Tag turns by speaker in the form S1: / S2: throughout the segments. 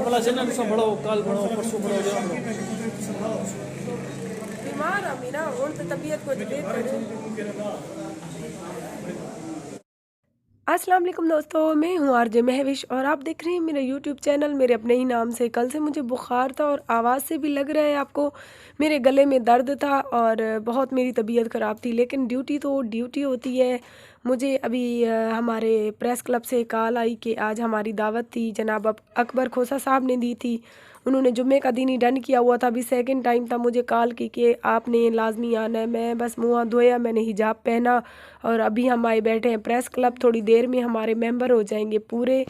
S1: भला जन संभड़ो कल बढ़ो परसों बढ़ो
S2: बीमार हमी ना और तो तबीयत को बेहतर। अस्सलाम वालेकुम दोस्तों, मैं हूँ आरजे महविश और आप देख रहे हैं मेरा यूट्यूब चैनल मेरे अपने ही नाम से। कल से मुझे बुखार था और आवाज़ से भी लग रहा है आपको, मेरे गले में दर्द था और बहुत मेरी तबीयत ख़राब थी। लेकिन ड्यूटी तो ड्यूटी होती है। मुझे अभी हमारे प्रेस क्लब से कॉल आई कि आज हमारी दावत थी, जनाब अकबर खोसा साहब ने दी थी। उन्होंने जुम्मे का दिन ही डन किया हुआ था। अभी सेकंड टाइम था मुझे कॉल की कि आपने लाजमी आना है। मैं बस मुँह हाथ धोया, मैंने हिजाब पहना और अभी हम आए बैठे हैं प्रेस क्लब। थोड़ी देर में हमारे मेंबर हो जाएंगे पूरे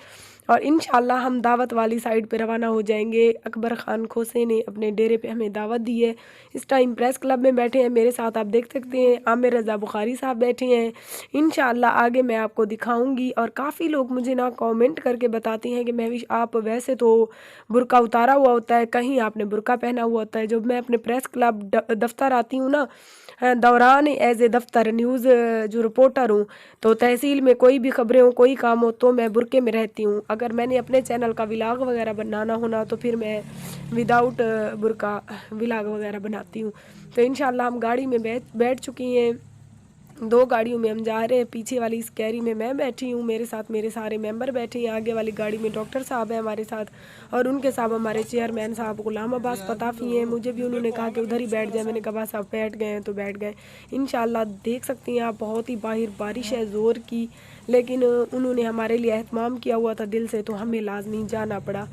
S2: और इंशाल्लाह हम दावत वाली साइड पे रवाना हो जाएंगे। अकबर ख़ान खोसे ने अपने डेरे पे हमें दावत दी है। इस टाइम प्रेस क्लब में बैठे हैं, मेरे साथ आप देख सकते हैं आमिर रज़ा बुखारी साहब बैठे हैं। इंशाल्लाह आगे मैं आपको दिखाऊंगी। और काफ़ी लोग मुझे ना कमेंट करके बताते हैं कि महविश आप वैसे तो बुर्का उतारा हुआ होता है, कहीं आपने बुर्का पहना हुआ होता है। जब मैं अपने प्रेस क्लब दफ्तर आती हूँ ना, दौरान एज ए दफ्तर न्यूज़ जो रिपोर्टर हूँ, तो तहसील में कोई भी खबरें हो, कोई काम हो तो मैं बुरके में रहती हूँ। अगर मैंने अपने चैनल का व्लॉग वगैरह बनाना होना तो फिर मैं विदाउट बुरका व्लॉग वगैरह बनाती हूँ। तो इंशाल्लाह हम गाड़ी में बैठ चुकी हैं। दो गाड़ियों में हम जा रहे हैं। पीछे वाली इस कैरी में मैं बैठी हूँ, मेरे साथ मेरे सारे मेंबर बैठे हैं। आगे वाली गाड़ी में डॉक्टर साहब हैं हमारे साथ और उनके साथ हमारे चेयरमैन साहब गुलाम अब्बास पताफी हैं। मुझे भी उन्होंने कहा कि उधर ही बैठ जाए। मैंने कहा साहब बैठ गए हैं तो बैठ गए। इंशाल्लाह देख सकती हैं आप, बहुत ही बाहर बारिश है ज़ोर की, लेकिन उन्होंने हमारे लिए एहतमाम किया हुआ था दिल से, तो हमें लाजमी जाना पड़ा।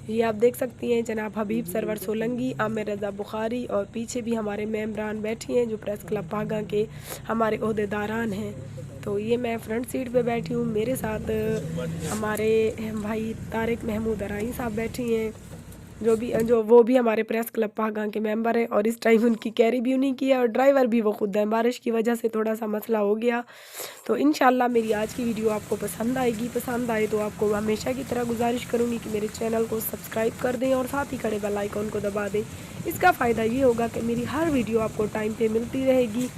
S2: ये आप देख सकती हैं जनाब हबीब सरवर सोलंगी, आमिर रज़ा बुखारी और पीछे भी हमारे मेम्बरान बैठी हैं जो प्रेस क्लब पागा के हमारे ओहदेदारान हैं। तो ये मैं फ्रंट सीट पे बैठी हूँ, मेरे साथ हमारे भाई तारिक महमूद अराई साहब बैठी हैं जो वो भी हमारे प्रेस क्लब पागा के मेंबर हैं। और इस टाइम उनकी कैरी भी उन्हीं की है और ड्राइवर भी वो खुद है। बारिश की वजह से थोड़ा सा मसला हो गया। तो इंशाल्लाह मेरी आज की वीडियो आपको पसंद आएगी। पसंद आए तो आपको हमेशा की तरह गुजारिश करूँगी कि मेरे चैनल को सब्सक्राइब कर दें और साथ ही खड़े बेल आइकन को दबा दें। इसका फ़ायदा ये होगा कि मेरी हर वीडियो आपको टाइम पर मिलती रहेगी।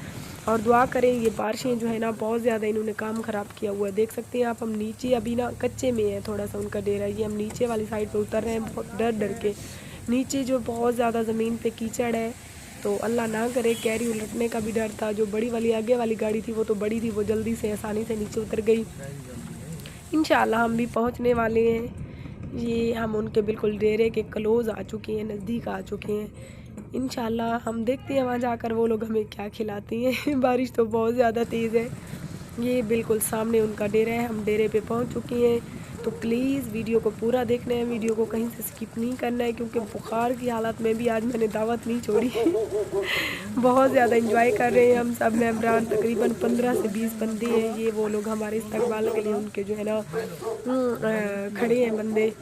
S2: और दुआ करें, ये बारिशें जो है ना बहुत ज़्यादा इन्होंने काम ख़राब किया हुआ है। देख सकते हैं आप, हम नीचे अभी ना कच्चे में है थोड़ा सा उनका डेरा। ये हम नीचे वाली साइड पे उतर रहे हैं बहुत डर डर के। नीचे जो बहुत ज़्यादा ज़मीन पे कीचड़ है, तो अल्लाह ना करे कैरी उलटने का भी डर था। जो बड़ी वाली आगे वाली गाड़ी थी वो तो बड़ी थी, वो जल्दी से आसानी से नीचे उतर गई। इंशाल्लाह हम भी पहुंचने वाले हैं। ये हम उनके बिल्कुल डेरे के क्लोज़ आ चुके हैं, नज़दीक आ चुके हैं। इंशाल्लाह हम देखते हैं वहाँ जाकर वो लोग हमें क्या खिलाती हैं। बारिश तो बहुत ज़्यादा तेज़ है। ये बिल्कुल सामने उनका डेरा है, हम डेरे पे पहुँच चुके हैं। तो प्लीज़ वीडियो को पूरा देखना है, वीडियो को कहीं से स्किप नहीं करना है, क्योंकि बुखार की हालत में भी आज मैंने दावत नहीं छोड़ी। बहुत ज़्यादा इंजॉय कर रहे हैं हम सब मेम्बरान, तकरीबन 15 से 20 बंदे हैं। ये वो लोग हमारे इस्तकबाल के लिए उनके जो है ना खड़े हैं बंदे।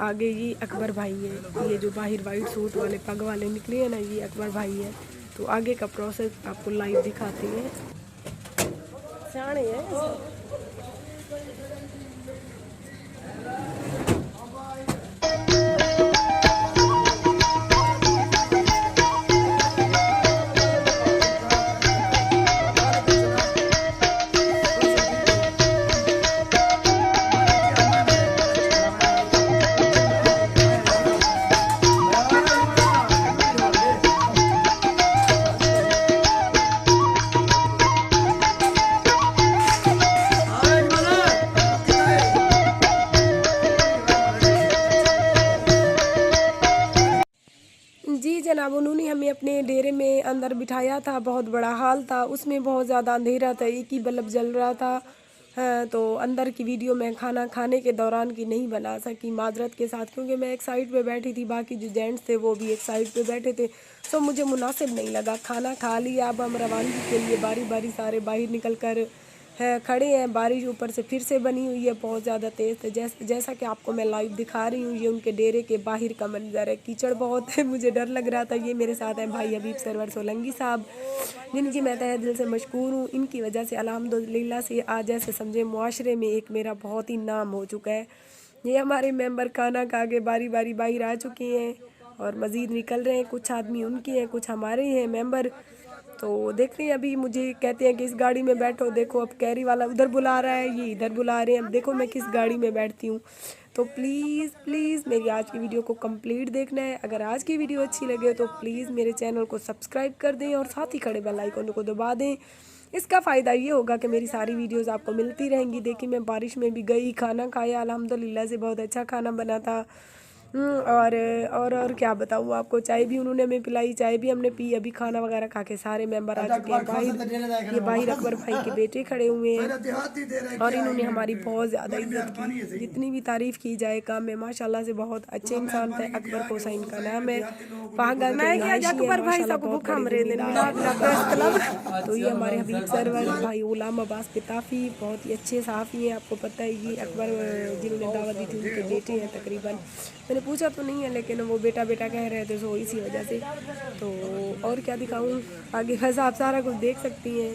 S2: आगे ये अकबर भाई है, ये जो बाहर वाइट सूट वाले पग वाले निकले हैं ना, ये अकबर भाई है। तो आगे का प्रोसेस आपको लाइव दिखाते हैं। सियाने हैं। जी जनाब, उन्होंने हमें अपने डेरे में अंदर बिठाया था। बहुत बड़ा हाल था, उसमें बहुत ज़्यादा अंधेरा था, एक ही बल्ब जल रहा था। हाँ, तो अंदर की वीडियो मैं खाना खाने के दौरान की नहीं बना सकी, माजरत के साथ, क्योंकि मैं एक साइड पे बैठी थी, बाकी जो जेंट्स थे वो भी एक साइड पे बैठे थे। तो मुझे मुनासिब नहीं लगा। खाना खा लिया, अब हम रवानगी के लिए बारी बारी सारे बाहर निकल कर है खड़े हैं। बारिश ऊपर से फिर से बनी हुई है बहुत ज़्यादा तेज़। जैसा कि आपको मैं लाइव दिखा रही हूँ, ये उनके डेरे के बाहर का मंजर है। कीचड़ बहुत है, मुझे डर लग रहा था। ये मेरे साथ हैं भाई हबीब सरवर सोलंगी साहब, जिनकी मैं तहे दिल से मशकूर हूँ। इनकी वजह से अल्हम्दुलिल्लाह से आज जैसे समझे मुआशरे में एक मेरा बहुत ही नाम हो चुका है। ये हमारे मेंबर खाना खा के बारी बारी बाहर आ चुके हैं और मज़ीद निकल रहे हैं। कुछ आदमी उनके हैं, कुछ हमारे हैं मेंबर। तो देखते हैं, अभी मुझे कहते हैं कि इस गाड़ी में बैठो। देखो अब कैरी वाला उधर बुला रहा है, ये इधर बुला रहे हैं। अब देखो मैं किस गाड़ी में बैठती हूँ। तो प्लीज़ प्लीज़ मेरी आज की वीडियो को कंप्लीट देखना है। अगर आज की वीडियो अच्छी लगे तो प्लीज़ मेरे चैनल को सब्सक्राइब कर दें और साथ ही खड़े बेल आइकन को दबा दें। इसका फ़ायदा ये होगा कि मेरी सारी वीडियोस आपको मिलती रहेंगी। देखिए मैं बारिश में भी गई, खाना खाया, अल्हम्दुलिल्लाह से बहुत अच्छा खाना बना था। और क्या बताऊँ आपको, चाय भी उन्होंने हमें पिलाई, चाय भी हमने पी। अभी खाना वगैरह खा के सारे मेंबर आ चुके हैं बाहर। ये बाहर अकबर भाई के बेटे खड़े हुए हैं और इन्होंने हमारी बहुत ज़्यादा इज्जत की। जितनी भी तारीफ़ की जाए कम है। माशाल्लाह से बहुत अच्छे इंसान थे। अकबर हुसैन का नाम है। पागल अकबर भाई साहब को तो ये हमारे हबीब सरवर भाई गुलाम अब्बास पिताफी बहुत ही अच्छे सहाफ़ी हैं। आपको पता है ये अकबर जिन्होंने दावत दी थी उनके बेटे हैं तकरीबन। मैंने पूछा तो नहीं है लेकिन वो बेटा बेटा कह रहे थे, सो इसी वजह से। तो और क्या दिखाऊं आगे, बस आप सारा कुछ देख सकती हैं।